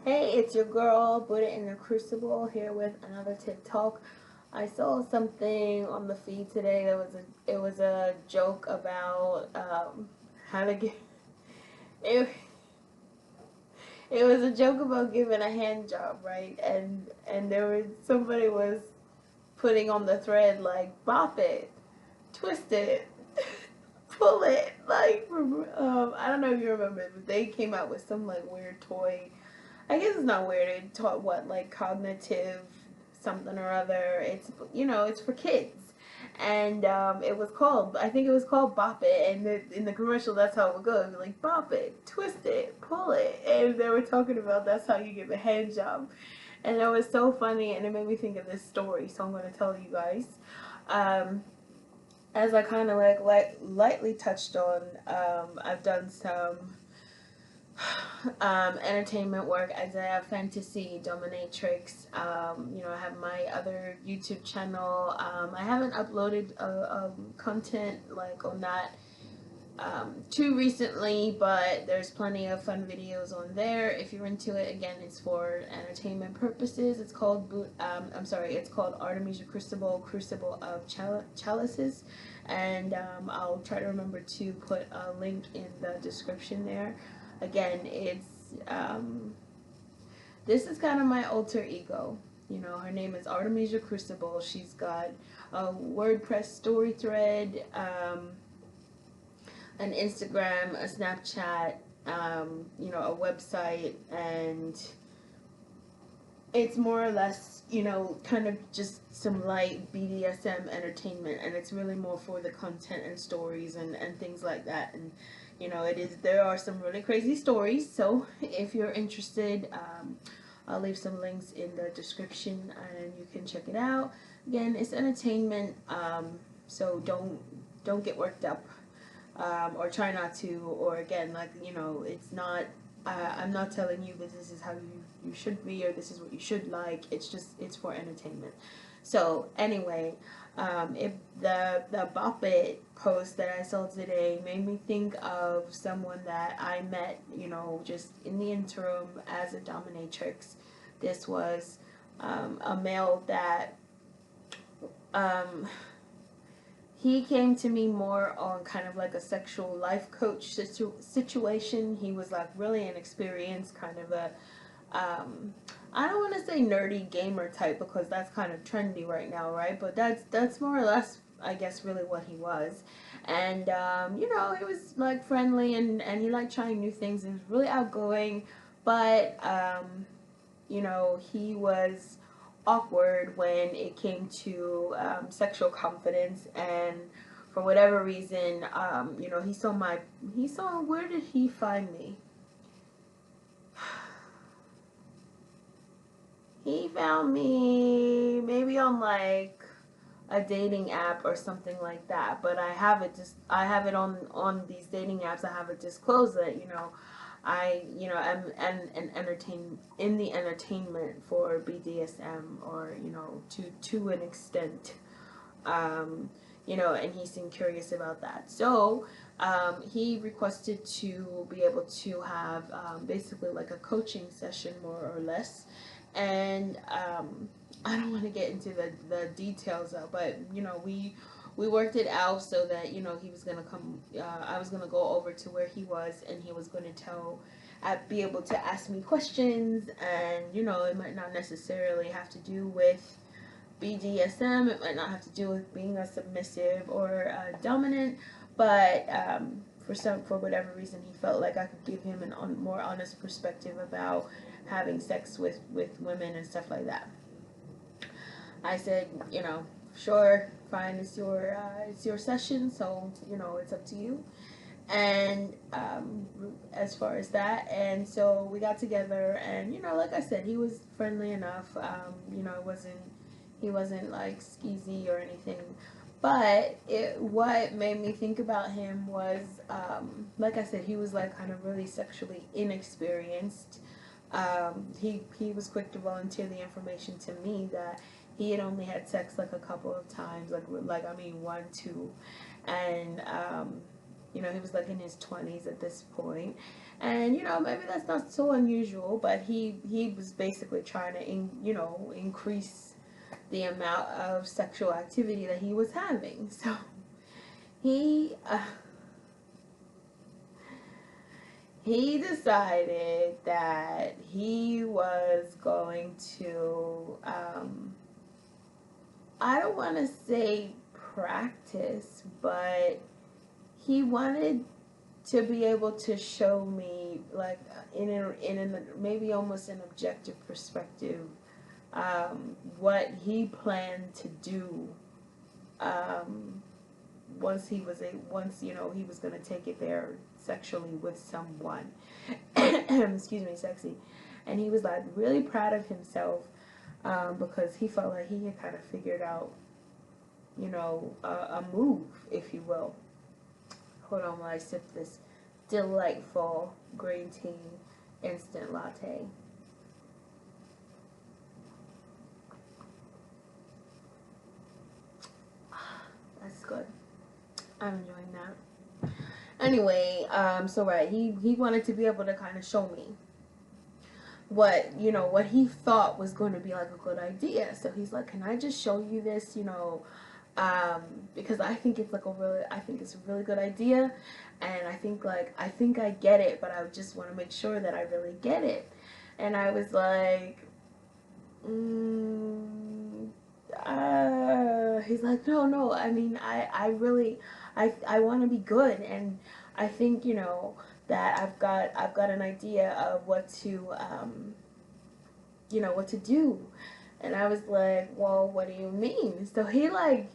Hey, it's your girl, Put It in the Crucible, here with another TikTok. I saw something on the feed today that was a joke about how to get it. It was a joke about giving a hand job, right? And there was somebody was putting on the thread like bop it, twist it, pull it. Like I don't know if you remember, but they came out with some like weird toy. I guess it's not weird. It taught what, like cognitive something or other. It's it's for kids, and it was called. I think it was called Bop It, and in the commercial, that's how it would go. It'd be like bop it, twist it, pull it, and they were talking about that's how you give a hand job, and it was so funny, and it made me think of this story. So I'm going to tell you guys. Um, as I kind of like lightly touched on, I've done some entertainment work as a fantasy dominatrix. I have my other YouTube channel. I haven't uploaded content like on that too recently, but there's plenty of fun videos on there. If you're into it, again, it's for entertainment purposes. It's called it's called Artemisia Crucible, Crucible of Chalices, and I'll try to remember to put a link in the description there. Again, this is kind of my alter ego. Her name is Artemisia Crucible. She's got a WordPress story thread, an Instagram, a Snapchat, a website, and it's more or less, kind of just some light BDSM entertainment, and it's really more for the content and stories and things like that. And there are some really crazy stories, so if you're interested, I'll leave some links in the description and you can check it out. Again, it's entertainment, so don't get worked up, or try not to, or again, like, it's not, I'm not telling you that this is how you should be or this is what you should like. It's for entertainment. So anyway, the Bop-It post that I saw today made me think of someone that I met, just in the interim as a dominatrix. This was a male that he came to me more on kind of like a sexual life coach situation. He was like really inexperienced, kind of a I don't want to say nerdy gamer type because that's kind of trendy right now, right? But that's more or less, I guess, really what he was. And he was like friendly and he liked trying new things and he was really outgoing, but he was awkward when it came to sexual confidence. And for whatever reason, where did he find me? He found me maybe on like a dating app or something like that. But I have it on these dating apps. I have it disclosed that am an entertain in the entertainment for BDSM, or to an extent. And he seemed curious about that. So he requested to be able to have basically like a coaching session, more or less. And I don't want to get into the details of, but we worked it out so that he was gonna come. I was gonna go over to where he was, and he was gonna be able to ask me questions, and it might not necessarily have to do with BDSM. It might not have to do with being a submissive or a dominant, but for whatever reason, he felt like I could give him a more honest perspective about having sex with women and stuff like that. I said, sure, fine, it's your session, so it's up to you. And as far as that, and so we got together, and like I said, he was friendly enough. He wasn't like skeezy or anything. But what made me think about him was, like I said, he was like kind of really sexually inexperienced. He was quick to volunteer the information to me that he had only had sex like a couple of times, like I mean 1, 2, and You know, he was like in his 20s at this point. And, you know, maybe that's not so unusual, but he was basically trying to, increase the amount of sexual activity that he was having. So he he decided that he was going to, I don't want to say practice, but he wanted to be able to show me, like, in maybe almost an objective perspective, what he planned to do, once he was he was going to take it there sexually with someone. Excuse me, sexy. And he was like really proud of himself, because he felt like he had kind of figured out, a move, if you will. Hold on while I sip this delightful green tea instant latte. That's good. I'm enjoying that. Anyway, so right, he wanted to be able to kind of show me what he thought was going to be like a good idea. So he's like, can I just show you this, because I think it's a really good idea, and I think I get it, but I just want to make sure that I really get it. And I was like, he's like, no, I mean, I really, I want to be good, and I think, that I've got an idea of what to, what to do. And I was like, well, what do you mean? So he like,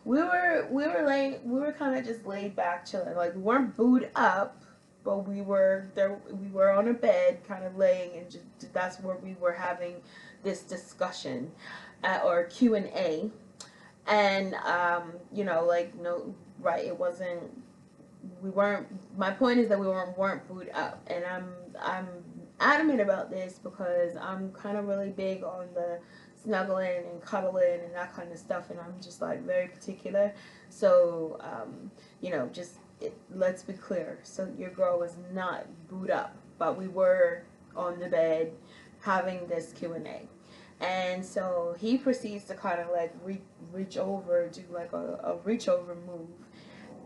we were kind of just laid back chilling. Like, we weren't booed up, but we were there. We were on a bed, kind of laying, and just, that's where we were having this discussion, or Q&A. And right, it wasn't. We weren't. My point is that we weren't booed up, and I'm adamant about this because I'm kind of really big on the snuggling and cuddling and that kind of stuff, and I'm just like very particular. So let's be clear. So your girl was not booed up, but we were on the bed having this Q&A. And so he proceeds to kind of like reach over, do like a reach over move,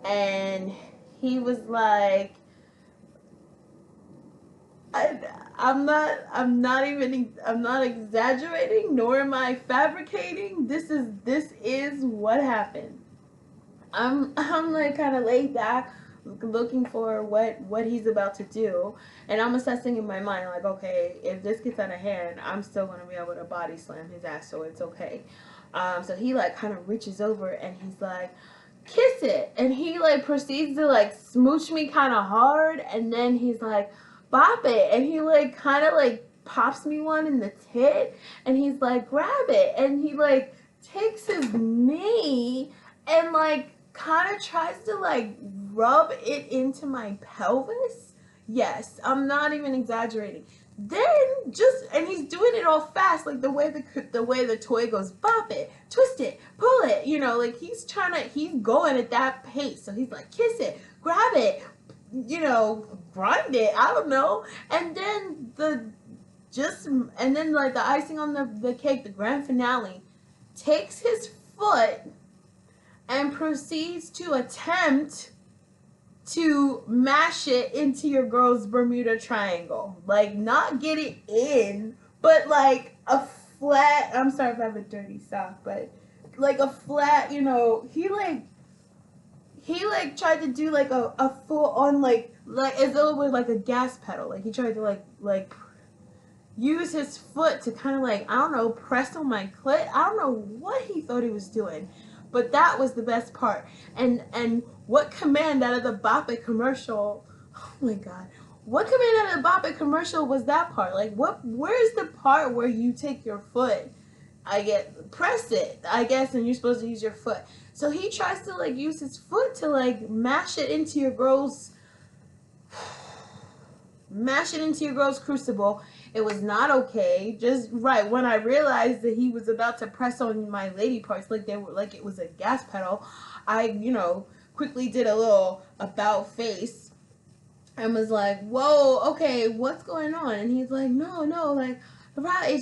and he was like, I'm not exaggerating, nor am I fabricating. This is what happened. I'm like kind of laid back, looking for what he's about to do, and I'm assessing in my mind like, okay, if this gets out of hand, I'm still gonna be able to body slam his ass, so it's okay. So he like kind of reaches over and he's like, kiss it, and he like proceeds to like smooch me kind of hard, and then he's like, bop it, and he like kind of like pops me one in the tit, and he's like, grab it, and he like takes his knee and like kind of tries to like rub it into my pelvis. Yes, I'm not even exaggerating. Then and he's doing it all fast, like the way the toy goes, bop it, twist it, pull it, like he's going at that pace. So he's like, kiss it, grab it, grind it, I don't know. And then like the icing on the cake, the grand finale, takes his foot and proceeds to attempt to mash it into your girl's Bermuda Triangle. Like, not get it in, but like a flat, I'm sorry if I have a dirty sock, but like a flat, he tried to do like a full on like as though it was like a gas pedal. Like he tried to like use his foot to kind of like, I don't know, press on my clit. I don't know what he thought he was doing, but that was the best part. And what command out of the Bop-It commercial? Oh my God. What command out of the Bop-It commercial was that part? Like, where's the part where you take your foot? Press it, I guess, and you're supposed to use your foot. So he tries to like use his foot to like mash it into your girl's crucible. It was not okay. Just right when I realized that he was about to press on my lady parts like it was a gas pedal, I, quickly did a little about face and was like, "Whoa, okay, what's going on?" And he's like, "No, no, like, right,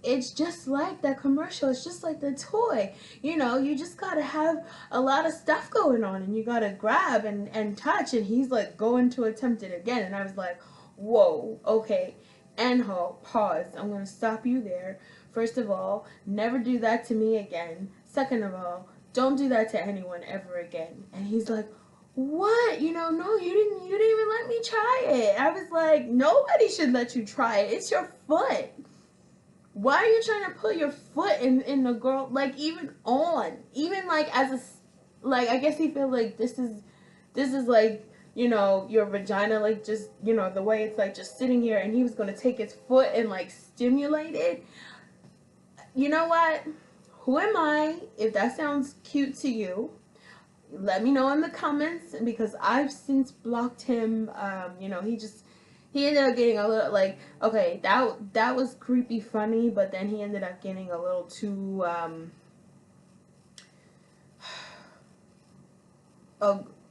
it's just like that commercial. It's just like the toy. You know, you just gotta have a lot of stuff going on, and you gotta grab and touch." And he's like going to attempt it again, and I was like, "Whoa, okay." And pause. I'm gonna stop you there. First of all, never do that to me again. Second of all, don't do that to anyone ever again. And he's like, what? You know, no, you didn't even let me try it. I was like, nobody should let you try it. It's your foot. Why are you trying to put your foot in the girl, like, even on, even like as a, like, I guess he feels like this is like, you know, your vagina, like, just, you know, the way it's like just sitting here, and he was going to take his foot and like stimulate it. You know what? Who am I? If that sounds cute to you, let me know in the comments, because I've since blocked him. You know, he ended up getting a little, like, okay, that was creepy funny, but then he ended up getting a little too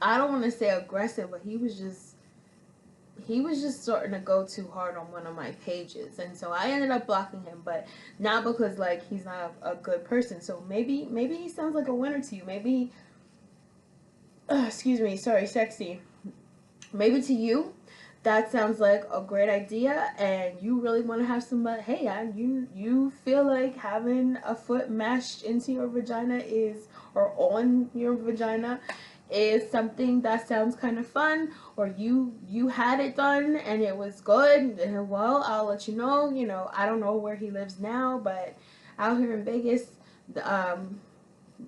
I don't want to say aggressive, but he was just starting to go too hard on one of my pages, and so I ended up blocking him. But not because like he's not a good person. So maybe he sounds like a winner to you. Maybe excuse me, sorry, sexy. Maybe to you that sounds like a great idea, and you really want to have somebody. Hey, you feel like having a foot mashed into your vagina is, or on your vagina, is something that sounds kind of fun, or you had it done and it was good. And well, I'll let you know. You know, I don't know where he lives now, but out here in Vegas, um,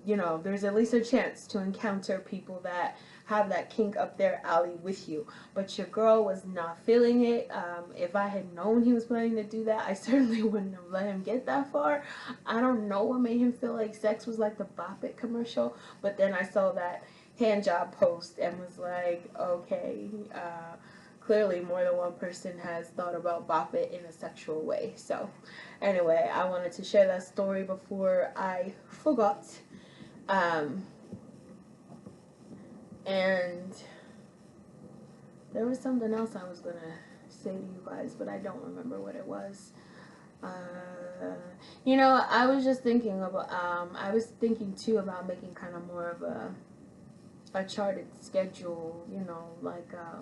you know, there's at least a chance to encounter people that have that kink up their alley with you. But your girl was not feeling it. If I had known he was planning to do that, I certainly wouldn't have let him get that far. I don't know what made him feel like sex was like the Bop-It commercial, but then I saw that hand job post and was like, okay, clearly more than one person has thought about Bop-It in a sexual way. So anyway, I wanted to share that story before I forgot. And there was something else I was gonna say to you guys, but I don't remember what it was. You know, I was just thinking about, I was thinking too about making kind of more of a charted schedule, you know, like, I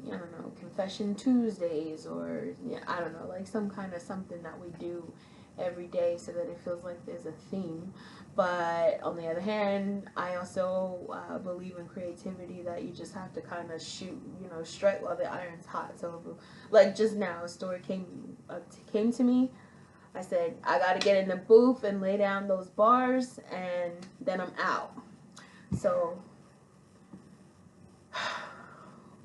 don't know, Confession Tuesdays, or, yeah, I don't know, like some kind of something that we do every day so that it feels like there's a theme. But on the other hand, I also believe in creativity, that you just have to kind of shoot, you know, strike while the iron's hot. So, like just now, a story came to me. I said, I got to get in the booth and lay down those bars, and then I'm out. So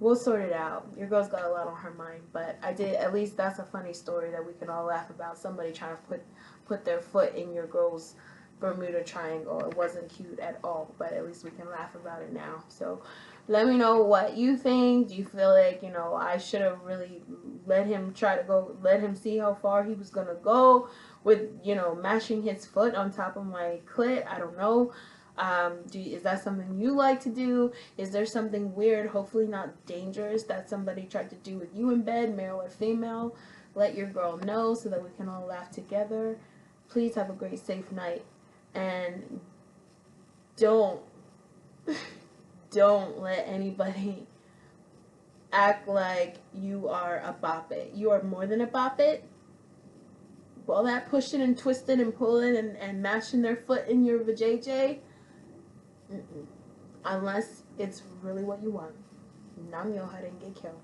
we'll sort it out. Your girl's got a lot on her mind, but at least that's a funny story that we can all laugh about. Somebody trying to put their foot in your girl's Bermuda Triangle. It wasn't cute at all, but at least we can laugh about it now. So let me know what you think. Do you feel like, you know, I should have really let him see how far he was gonna go with, you know, mashing his foot on top of my clit? I don't know. Is that something you like to do? Is there something weird, hopefully not dangerous, that somebody tried to do with you in bed, male or female? Let your girl know so that we can all laugh together. Please have a great, safe night. And don't let anybody act like you are a Bop-It. You are more than a Bop-It. All that pushing and twisting and pulling and mashing their foot in your vajayjay, unless it's really what you want. Nam yo, I didn't get killed.